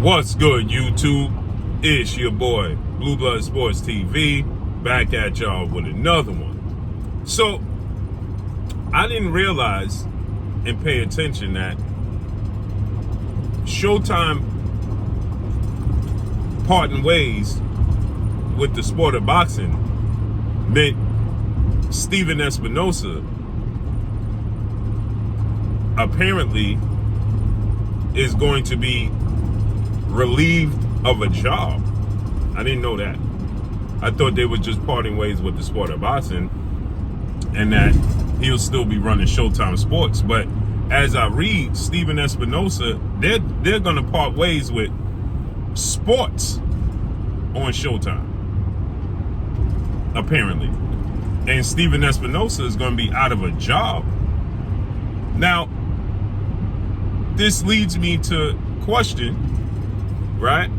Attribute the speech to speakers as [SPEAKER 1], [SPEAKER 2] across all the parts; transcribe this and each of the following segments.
[SPEAKER 1] What's good, YouTube? It's your boy, Blue Blood Sports TV, back at y'all with another one. So, I didn't realize and pay attention that Showtime parting ways with the sport of boxing meant Stephen Espinoza apparently is going to be relieved of a job. I didn't know that. I thought they were just parting ways with the sport of boxing and that he'll still be running Showtime Sports. But as I read, Stephen Espinoza, they're going to part ways with sports on Showtime, apparently. And Stephen Espinoza is going to be out of a job. Now, this leads me to question, right?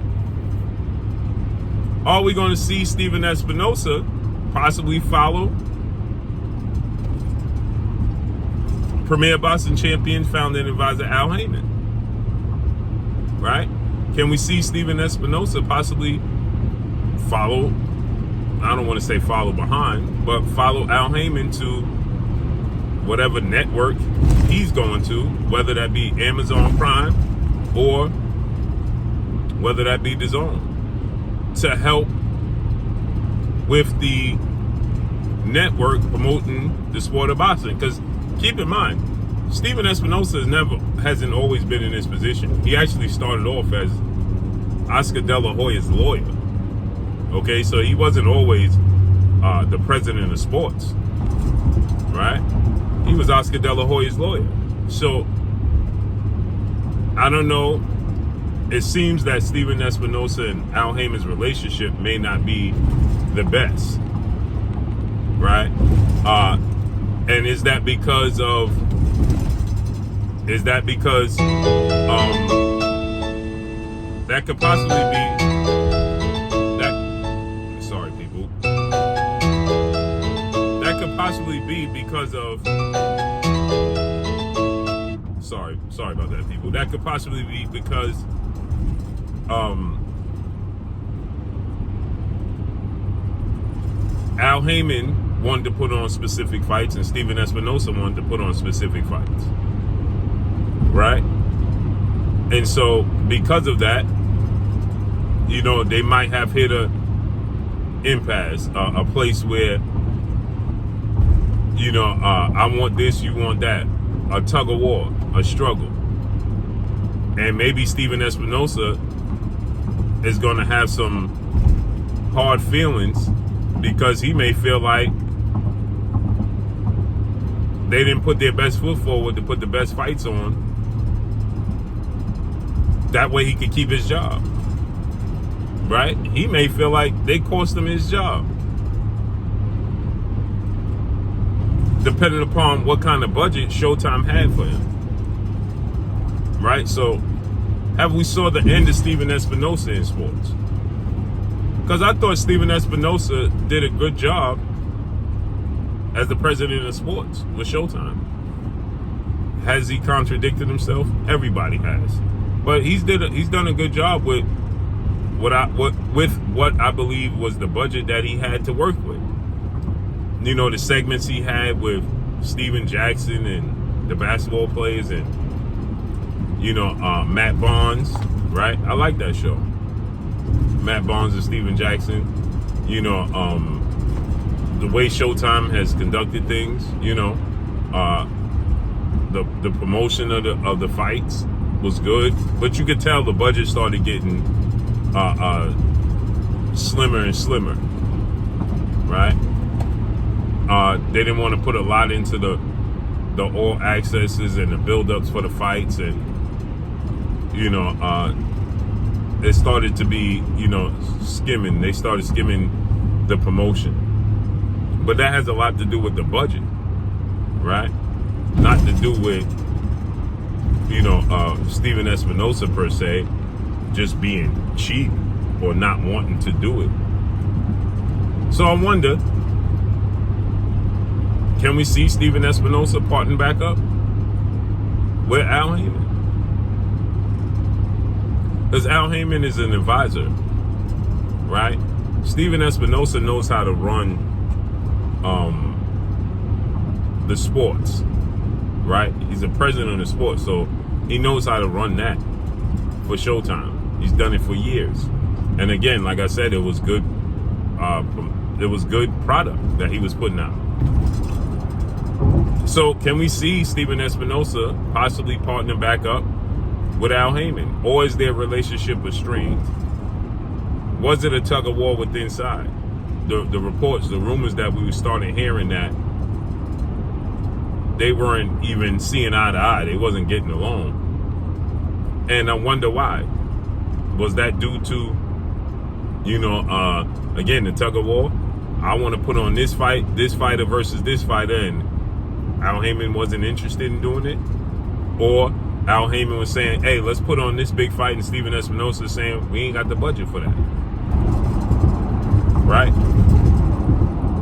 [SPEAKER 1] Are we going to see Stephen Espinoza possibly follow Premier Boxing Champion, founder and advisor Al Haymon? Right? Can we see Stephen Espinoza possibly follow, I don't want to say follow behind, but follow Al Haymon to whatever network he's going to, whether that be Amazon Prime or whether that be DAZN, to help with the network promoting the sport of boxing? Because keep in mind, Stephen Espinoza hasn't always been in this position. He actually started off as Oscar De La Hoya's lawyer. Okay, so he wasn't always the president of sports, right? He was Oscar De La Hoya's lawyer. So I don't know. It seems that Stephen Espinoza and Al Haymon's relationship may not be the best, right? And is that because that could possibly be that? Sorry, people. That could possibly be because of. Sorry about that, people. That could possibly be because Al Haymon wanted to put on specific fights and Stephen Espinoza wanted to put on specific fights, right? And so because of that, you know, they might have hit a impasse, a place where, you know, I want this, you want that, a tug of war, a struggle. And maybe Stephen Espinoza is going to have some hard feelings because he may feel like they didn't put their best foot forward to put the best fights on. That way he could keep his job, right? He may feel like they cost him his job, depending upon what kind of budget Showtime had for him. Right? So, have we saw the end of Stephen Espinoza in sports? Because I thought Stephen Espinoza did a good job as the president of sports with Showtime. Has he contradicted himself? Everybody has. But he's done a good job with what I believe was the budget that he had to work with. You know, the segments he had with Steven Jackson and the basketball players and, you know, Matt Barnes, right? I like that show. Matt Barnes and Steven Jackson. You know, the way Showtime has conducted things, you know, the promotion of the fights was good, but you could tell the budget started getting slimmer and slimmer, right? They didn't want to put a lot into the all accesses and the build-ups for the fights, and you know, it started to be, you know, skimming. They started skimming the promotion, but that has a lot to do with the budget, right? Not to do with, you know, Stephen Espinoza per se just being cheap or not wanting to do it. So I wonder, can we see Stephen Espinoza parting back up with Al Haymon? Because Al Haymon is an advisor, right? Steven Espinoza knows how to run the sports, right? He's the president of the sports, so he knows how to run that for Showtime. He's done it for years. And again, like I said, it was good. It was good product that he was putting out. So can we see Steven Espinoza possibly partner back up with Al Haymon? Or is their relationship strained? Was it a tug of war with inside? The reports, the rumors that we started hearing that they weren't even seeing eye to eye. They wasn't getting along. And I wonder why. Was that due to, again, the tug of war? I want to put on this fighter versus this fighter, and Al Haymon wasn't interested in doing it? Or Al Haymon was saying, hey, let's put on this big fight, and Steven Espinoza is saying, we ain't got the budget for that. Right?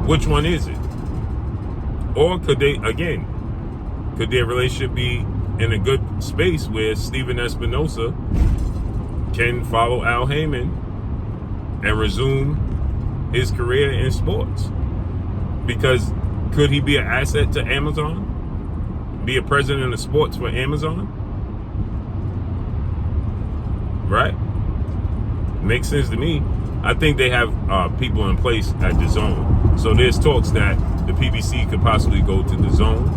[SPEAKER 1] Which one is it? Or could their relationship be in a good space where Steven Espinoza can follow Al Haymon and resume his career in sports? Because could he be an asset to Amazon? Be a president of sports for Amazon? Right? Makes sense to me. I think they have people in place at DAZN. So there's talks that the PBC could possibly go to DAZN.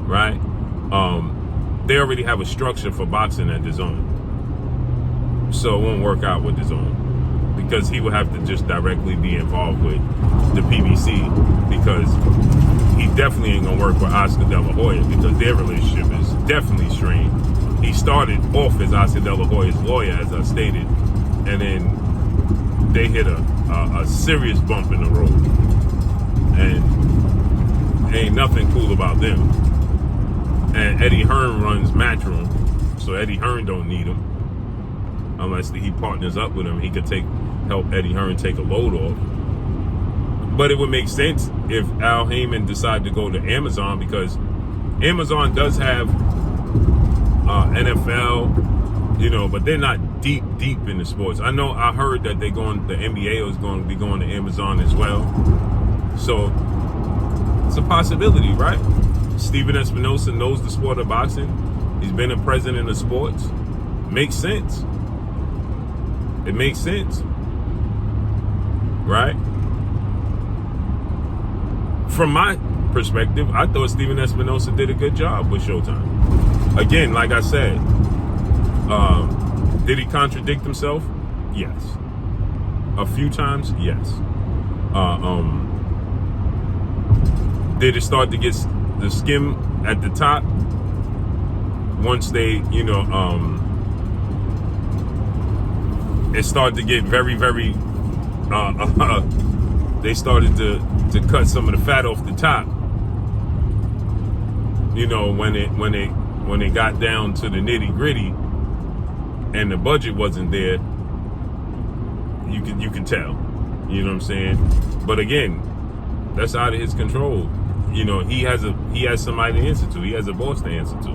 [SPEAKER 1] Right? They already have a structure for boxing at DAZN. So it won't work out with DAZN, because he would have to just directly be involved with the PBC, because he definitely ain't gonna work with Oscar De La Hoya, because their relationship is definitely strained. He started off as Oscar De La Hoya's lawyer, as I stated, and then they hit a serious bump in the road, and ain't nothing cool about them. And Eddie Hearn runs Matchroom, so Eddie Hearn don't need him unless he partners up with him. He could help Eddie Hearn take a load off. But it would make sense if Al Haymon decided to go to Amazon, because Amazon does have NFL, but they're not deep in the sports. I heard that the NBA is going to be going to Amazon as well. So it's a possibility, right? Steven Espinoza knows the sport of boxing. He's been a president of sports. Makes sense. It makes sense. Right? From my perspective, I thought Steven Espinoza did a good job with Showtime. Again, like I said, did he contradict himself? Yes. A few times? Yes. Did it start to get the skim at the top once they, it started to get very, very, they started to cut some of the fat off the top, when it got down to the nitty gritty and the budget wasn't there. You can tell, you know what I'm saying? But again, that's out of his control. He has somebody to answer to. He has a boss to answer to.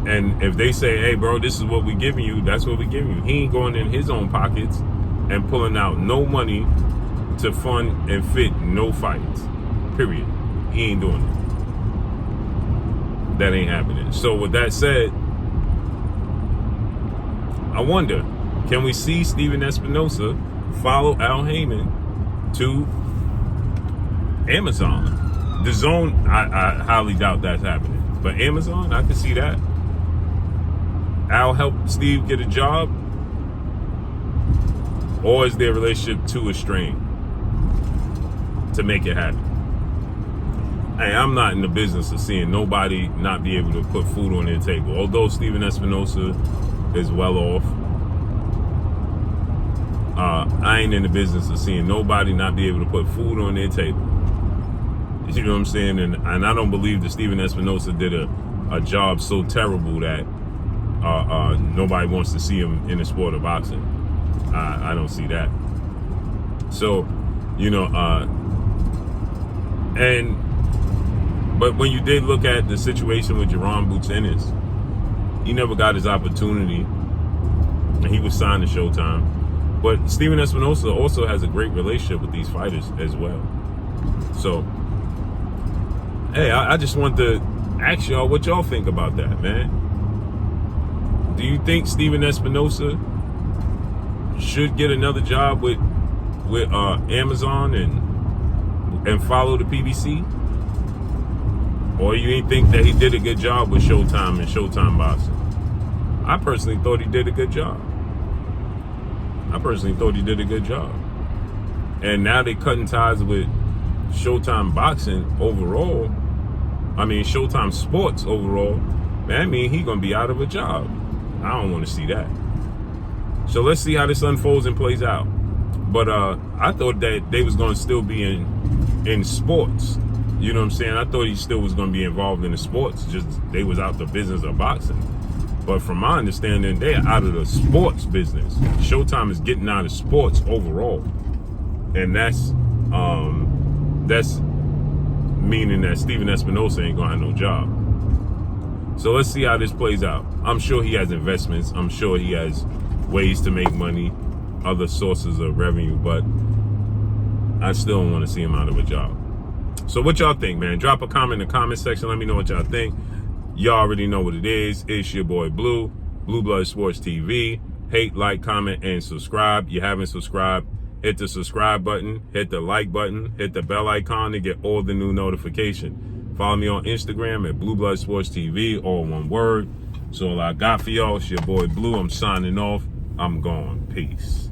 [SPEAKER 1] And if they say, hey, bro, this is what we giving you, that's what we giving you. He ain't going in his own pockets and pulling out no money to fund and fit no fights. Period. He ain't doing it. That ain't happening. So with that said, I wonder, can we see Steven Espinoza follow Al Haymon to Amazon? DAZN, I highly doubt that's happening. But Amazon, I can see that. Al helped Steve get a job? Or is their relationship too strained to make it happen? Hey, I'm not in the business of seeing nobody not be able to put food on their table. Although Steven Espinoza is well off, I ain't in the business of seeing nobody not be able to put food on their table. You know what I'm saying? And I don't believe that Steven Espinoza did a job so terrible that nobody wants to see him in the sport of boxing. I don't see that. So, but when you did look at the situation with Jerome Boots Ennis, he never got his opportunity was signed to Showtime. But Steven Espinoza also has a great relationship with these fighters as well. So, hey, I just want to ask y'all what y'all think about that, man. Do you think Steven Espinoza should get another job with Amazon and follow the PBC? Or you ain't think that he did a good job with Showtime and Showtime Boxing? I personally thought he did a good job. And now they cutting ties with Showtime Boxing overall. I mean, Showtime Sports overall. Man, I mean, he gonna be out of a job. I don't want to see that. So let's see how this unfolds and plays out. But I thought that they was gonna still be in sports. You know what I'm saying? I thought he still was gonna be involved in the sports. Just they was out the business of boxing. But from my understanding, they're out of the sports business. Showtime is getting out of sports overall, and that's meaning that Steven Espinoza ain't gonna have no job. So let's see how this plays out. I'm sure he has investments. I'm sure he has ways to make money, other sources of revenue, but I still don't want to see him out of a job. So what y'all think, man? Drop a comment in the comment section. Let me know what y'all think. Y'all already know what it is. It's your boy Blue, Blue Blood Sports TV. Hate, like, comment, and subscribe. You haven't subscribed, hit the subscribe button, hit the like button, hit the bell icon to get all the new notification. Follow me on Instagram at Blue Blood Sports TV, all one word. So all I got for y'all, it's your boy Blue. I'm signing off. I'm gone. Peace.